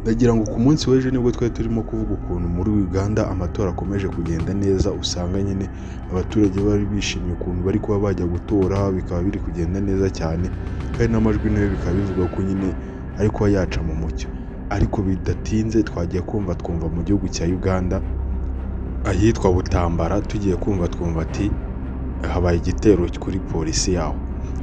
Ndagira ngo ku munsi w'ejo nibwo twari turimo kuvuga ukuntu muri Uganda amatora akomeje kugenda neza, usanga nyine abaturage bari bishimiye ukuntu bari kuba bajya gutora, bikaba biri kugenda neza cyane kandi n'amajwi nayo bikaba bivuga ko nyine ari kuba yaca mu mucyo. Ariko bidatinze twagiye twumva mu gihugu cya Uganda ahitwa Butambara, tugiye twumva ati habaye igitero kuri polisi yaho.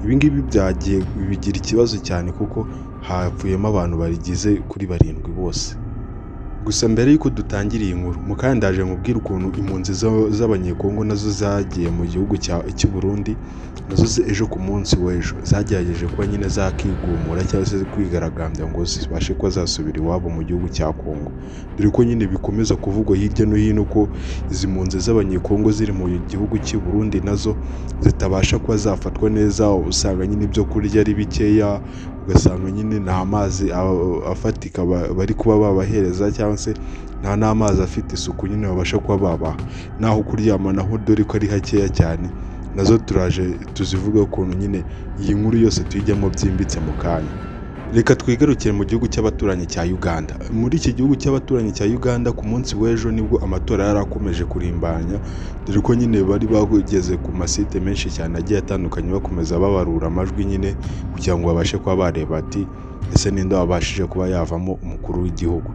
Ibi ngibi byagiye bigira ikibazo cyane kuko hapfuyemo abantu barigize kuri 7 bose. Gusa mbere y'uko dutangira iyi nkuru, mukanya ndaje nkubwira ukuntu impunzi z'abanyekongo nazo zagiye mu gihugu cy'u Burundi, nazo ejo ku munsi w'ejo zagerageje kuba nyine zakigumura cyangwa se kwigaragambya ngo zibashe kuba zasubira iwabo mu gihugu cya Kongo. Dore ko nyine bikomeza kuvugwa hirya no hino ko izi mpunzi z'abanyekongo ziri mu gihugu cy'u Burundi nazo zitabasha kuba zafatwa neza, usanga nyine ibyo kurya ari bikeya, ugasanga nyine nta mazi afatika bari kuba babahereza cyangwa se nta n'amazi afite isuku nyine babasha kuba babaha, naho kuryama naho dore ko ari hakeya cyane. Nazo turaje tuzivuga ukuntu nyine iyi nkuru yose tuyijyamo byimbitse mu kanya. Reka twigarukire mu gihugu cy'abaturanyi cya Uganda. Muri iki gihugu cy'abaturanyi cya Uganda ku munsi w'ejo nibwo amatora yari akomeje kurimbanya, dore ko nyine bari bageze ku masite menshi cyane agiye atandukanye bakomeza babarura amajwi nyine kugira ngo babashe kuba bareba ati ese ninde wabashije kuba yavamo umukuru w'igihugu.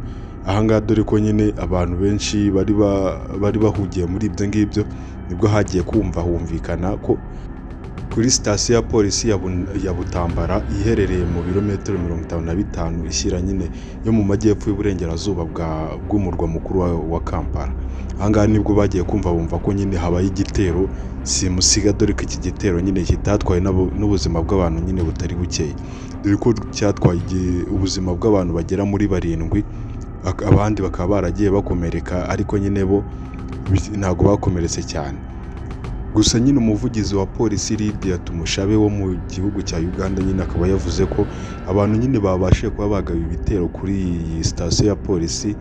Ahangaha dore ko nyine abantu benshi bari bahugiye muri ibyo ngibyo, nibwo hagiye humvikana ko kuri sitasiyo ya polisi ya Butambara iherereye mu birometero 55 ishyira nyine yo mu majyepfo y'uburengerazuba bw'umurwa mukuru wa Kampala. Ahangaha nibwo bagiye bumva ko nyine habaye igitero simusiga, dore ko iki gitero nyine kitatwaye n'ubuzima bw'abantu nyine butari bukeya, dore ko cyatwaye ubuzima bw'abantu bagera muri 7, abandi bakaba baragiye bakomereka, ariko nyine bo ntabwo bakomeretse cyane. Gusa nyine umuvugizi wa polisi Lydia Tumushabe wo mu gihugu cya Uganda nyine akaba yavuze ko abantu nyine babashije kuba bagaba ibitero kuri iyi sitasiyo ya polisi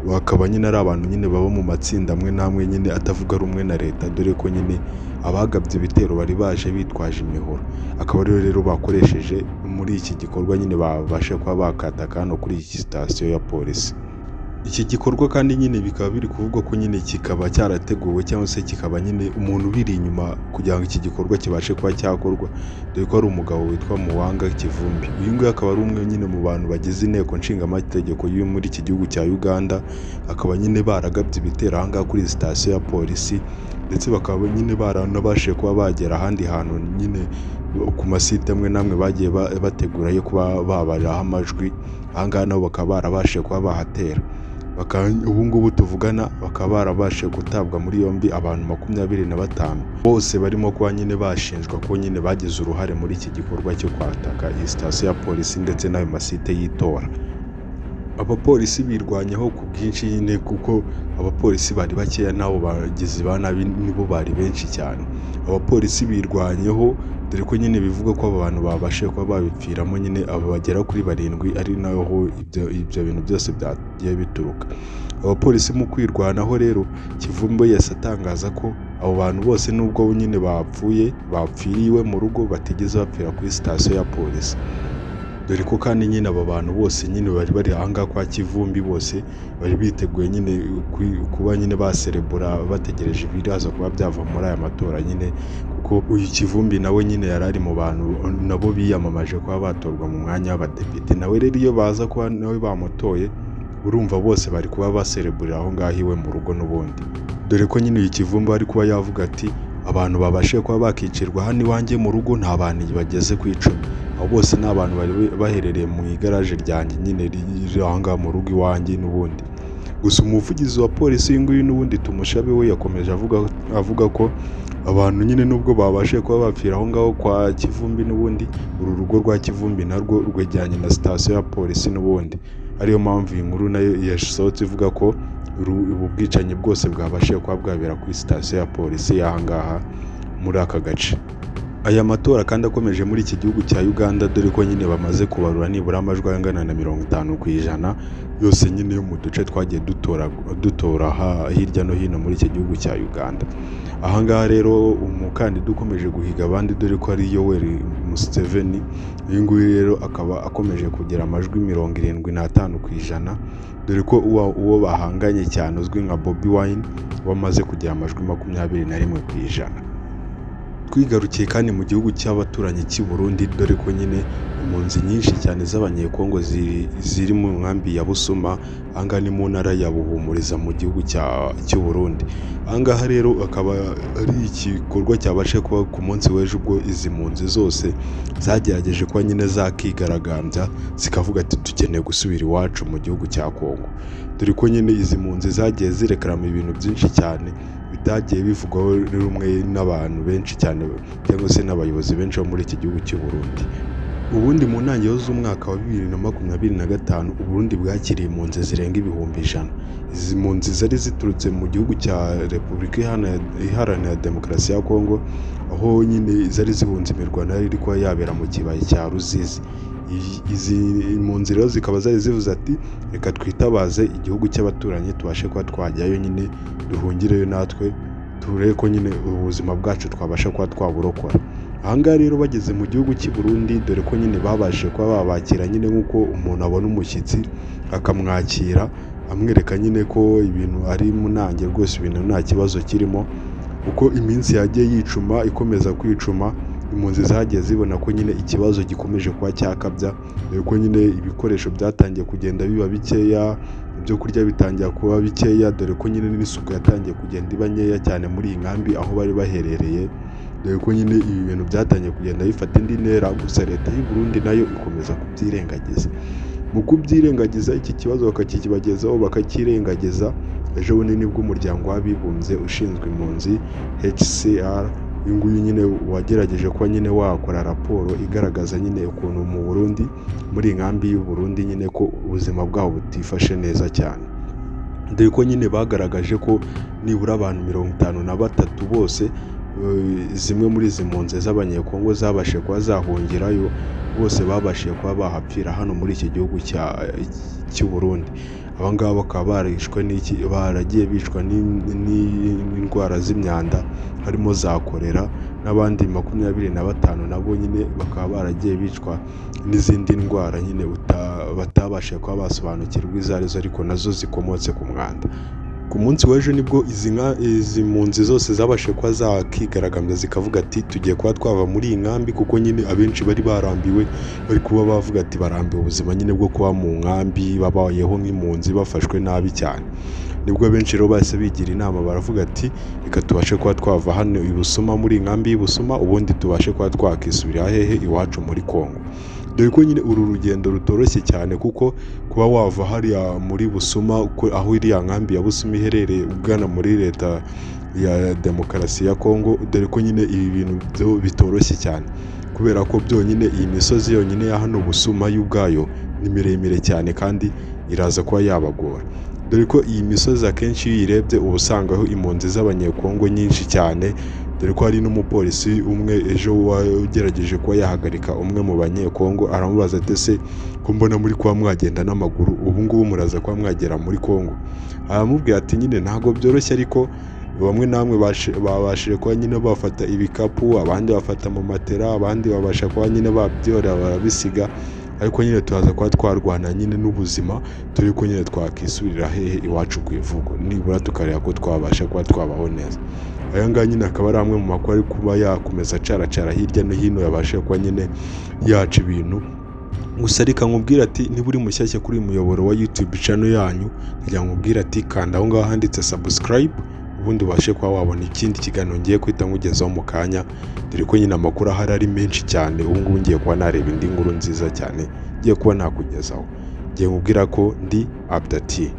bakaba nyine ari abantu nyine baba mu matsinda amwe n'amwe nyine atavuga rumwe na leta, dore ko nyine abagabye ibitero bari baje bitwaje imihoro, akaba rero bakoresheje muri iki gikorwa nyine babashe kuba bakataka hano kuri iyi sitasiyo ya polisi. Iki gikorwa kandi nyine bikaba biri kuvugwa ko nyine kikaba cyarateguwe cyangwa se kikaba nyine umuntu biri inyuma kugira ngo iki gikorwa kibashe kuba cyakorwa, dore ko ari umugabo witwa Muwanga Kivumbi. Uyu nguyu akaba ari umwe nyine mu bantu bagize inteko nshingamategeko yo muri iki gihugu cya Uganda, akaba nyine baragabye ibitero ahangaha kuri sitasiyo ya polisi, ndetse bakaba nyine baranabashije kuba bagera ahandi hantu nyine ku masite amwe n'amwe bagiye bategura yo kuba babariraho amajwi. Ahangaha nabo bakaba barabashije kuba bahatera, ubu ngubu tuvugana bakaba barabashije gutabwa muri yombi abantu 25 bose barimo kuba nyine bashinjwa ko nyine bagize uruhare muri iki gikorwa cyo kwataka iyi sitasiyo ya polisi ndetse n'ayo masite y'itora. Abapolisi birwanyeho ku bwinshi nyine kuko abapolisi bari bakeya, nabo bagizi ba nabi nibo bari benshi cyane. Abapolisi birwanyeho, dore ko nyine bivuga ko aba bantu babashe kuba babipfiramo nyine aba bagera kuri 7, ari naho ibyo bintu byose byagiye bituruka. Abapolisi mu kwirwanaho rero Kivumbi yase atangaza ko abo bantu bose nubwo nyine bapfiriwe mu rugo batigeze bapfira kuri sitasiyo ya polisi, dore ko kandi nyine aba bantu bose nyine bari ahangaha kwa Kivumbi bose bari biteguye nyine kuba nyine baserebura bategereje ibiraza kuba byava muri aya matora nyine, kuko uyu Kivumbi nawe nyine yari ari mu bantu nabo biyamamaje kuba batorwa mu mwanya w'abadepite. Nawe rero iyo baza kuba nawe bamutoye, urumva bose bari kuba basereburira aho ngaho iwe mu rugo n'ubundi, dore ko nyine uyu Kivumbi ari kuba yavuga ati abantu babashe kuba bakicirwa hano iwanjye mu rugo nta bantu bageze ku 10, abo bose ni abantu bari baherereye mu igaraje ryanjye nyine riri aho ngaho mu rugo iwanjye n'ubundi. Gusa umuvugizi wa polisi uyu nguyu n'ubundi Tumushabe we yakomeje avuga ko abantu nyine nubwo babashe kuba bapfira aho ngaho kwa Kivumbi n'ubundi, uru rugo rwa Kivumbi narwo rwegeranye na sitasiyo ya polisi n'ubundi, ariyo mpamvu iyi nkuru nayo yasohotse ivuga ko ubu bwicanyi bwose bwabashije kuba bwabera kuri sitasiyo ya polisi y'ahangaha muri aka gace. Aya matora kandi akomeje muri iki gihugu cya Uganda, dore ko nyine bamaze kubarura nibura amajwi angana na 50% yose nyine yo mu duce twagiye dutora hirya no hino muri iki gihugu cya Uganda. Aha ngaha rero umukandida ukomeje guhiga abandi, dore ko ari Yoweri Museveni, uyu nguyu rero akaba akomeje kugira amajwi 75%, dore ko uwo bahanganye cyane uzwi nka Bobi Wine wamaze kugira amajwi 21%. Twigarukiye kandi mu gihugu cy'abaturanyi cy'i Burundi, dore ko nyine impunzi nyinshi cyane z'abanyekongo ziri mu nkambi ya Busuma, ahangaha ni mu ntara ya Buhumuriza mu gihugu cy'u Burundi. Ahangaha rero akaba ari igikorwa cyabashe kuba ku munsi w'ejo, ubwo izi mpunzi zose zagerageje kuba nyine zakigaragambya zikavuga ati dukeneye gusubira iwacu mu gihugu cya Kongo, dore ko nyine izi mpunzi zagiye zirekarama ibintu byinshi cyane bitagiye bivugwaho rumwe n'abantu benshi cyane cyangwa se n'abayobozi benshi bo muri iki gihugu cy'u Burundi. Ubundi mu ntangiriro z'umwaka wa 2025 Uburundi bwakiriye impunzi zirenga 100,000. Izi mpunzi zari ziturutse mu gihugu cya Repubulika Iharanira Demokarasi ya Kongo, aho nyine zari zihunze imirwano yari iri kuba yabera mu kibaya cya Ruzizi. Izi mpunzi rero zikaba zari zivuze ati reka twitabaze igihugu cy'abaturanyi tubashe kuba twajyayo nyine duhungireyo natwe turebe ko nyine ubuzima bwacu twabasha kuba twaburokora. Ahangaha rero bageze mu gihugu cy'i Burundi, dore ko nyine babashije kuba babakira nyine nk'uko umuntu abona umushyitsi akamwakira amwereka nyine ko ibintu ari munange rwose, ibintu nta kibazo kirimo. Uko iminsi yagiye yicuma ikomeza kwicuma, impunzi zagiye zibona ko nyine ikibazo gikomeje kuba cyakabya, dore ko nyine ibikoresho byatangiye kugenda biba bikeya, ibyo kurya bitangira kuba bikeya, dore ko nyine n'isuku yatangiye kugenda iba nkeya cyane muri iyi nkambi aho bari baherereye, dore ko nyine ibi bintu byatangiye kugenda bifata indi ntera. Gusa leta y'u Burundi nayo ikomeza kubyirengagiza. Mu kubyirengagiza iki kibazo bakakibagezaho bakakirengagiza, ejo bundi nibwo umuryango w'abibumbye ushinzwe impunzi HCR, uyu nguyu nyine wagerageje kuba nyine wakora raporo igaragaza nyine ukuntu mu Burundi muri inkambi y'u Burundi nyine ko ubuzima bwabo butifashe neza cyane, dore ko nyine bagaragaje ko nibura abantu 53 bose zimwe muri izi mpunzi z'abanyekongo zabashije kuba zahungirayo, bose babashije kuba bahapfira hano muri iki gihugu cy'u Burundi. Aba ngaba bakaba baragiye bicwa n'indwara z'imyanda harimo za korera, n'abandi 25 nabo nyine bakaba baragiye bicwa n'izindi ndwara nyine batabashije kuba basobanukirwa izo arizo, ariko nazo zikomotse ku mwanda. Ku munsi w'ejo nibwo izi mpunzi zose zabashije kuba zakigaragambya zikavuga ati tugiye kuba twava muri iyi nkambi, kuko nyine abenshi bari barambiwe, bari kuba bavuga ati barambiwe ubuzima nyine bwo kuba mu nkambi babayeho nk'impunzi bafashwe nabi cyane. Nibwo benshi rero bahise bigira inama baravuga ati reka tubashe kuba twava hano i Busuma muri inkambi y'i Busuma, ubundi tubashe kuba twakisubira hehe iwacu muri Kongo. Dore ko nyine uru rugendo rutoroshye cyane, kuko kuba wava hariya muri Busuma aho iriya nkambi ya Busuma iherereye ugana muri leta ya Demokarasi ya Kongo, dore ko nyine ibi bintu bitoroshye cyane, kubera ko byonyine iyi misozi yonyine ya hano Busuma y'ubwayo ni miremire cyane kandi iraza kuba yabagora, dore ko iyi misozi akenshi iyo uyirebye uba usangaho impunzi z'abanyekongo nyinshi cyane, dore ko hari n'umupolisi umwe ejo wagerageje kuba yahagarika umwe mu banyekongo, aramubaza ati ese ko mbona muri kuba mwagenda n'amaguru, ubu ngubu muraza kuba mwagera muri Kongo? Aramubwira ati nyine ntabwo byoroshye, ariko bamwe namwe babashije kuba nyine bafata ibikapu, abandi bafata mu matera, abandi babasha kuba nyine babyorera barabisiga, ariko nyine turaza kuba twarwana nyine n'ubuzima, turi ko nyine twakisubirira hehe iwacu ku ivuko, nibura tukareba ko twabasha kuba twabaho neza. Aya ngaya nyine akaba ari amwe mu makuru ari kuba yakomeza acaracara hirya no hino, yabasha kuba nyine yaca ibintu. Gusa reka nkubwira ati niba uri mushyashya kuri uyu muyoboro wa YouTube channel yanyu, ngira nkubwira ati kanda aho ngaho handitse subscribe, ubundi ubashe kuba wabona ikindi kiganiro ngiye kwita nkugezaho mu kanya, dore ko nyine amakuru ahari ari menshi cyane. Ubu ngubu ngiye kuba nareba indi nkuru nziza cyane ngiye kuba nakugezaho. Ngiye nkubwira ko ndi Abdati.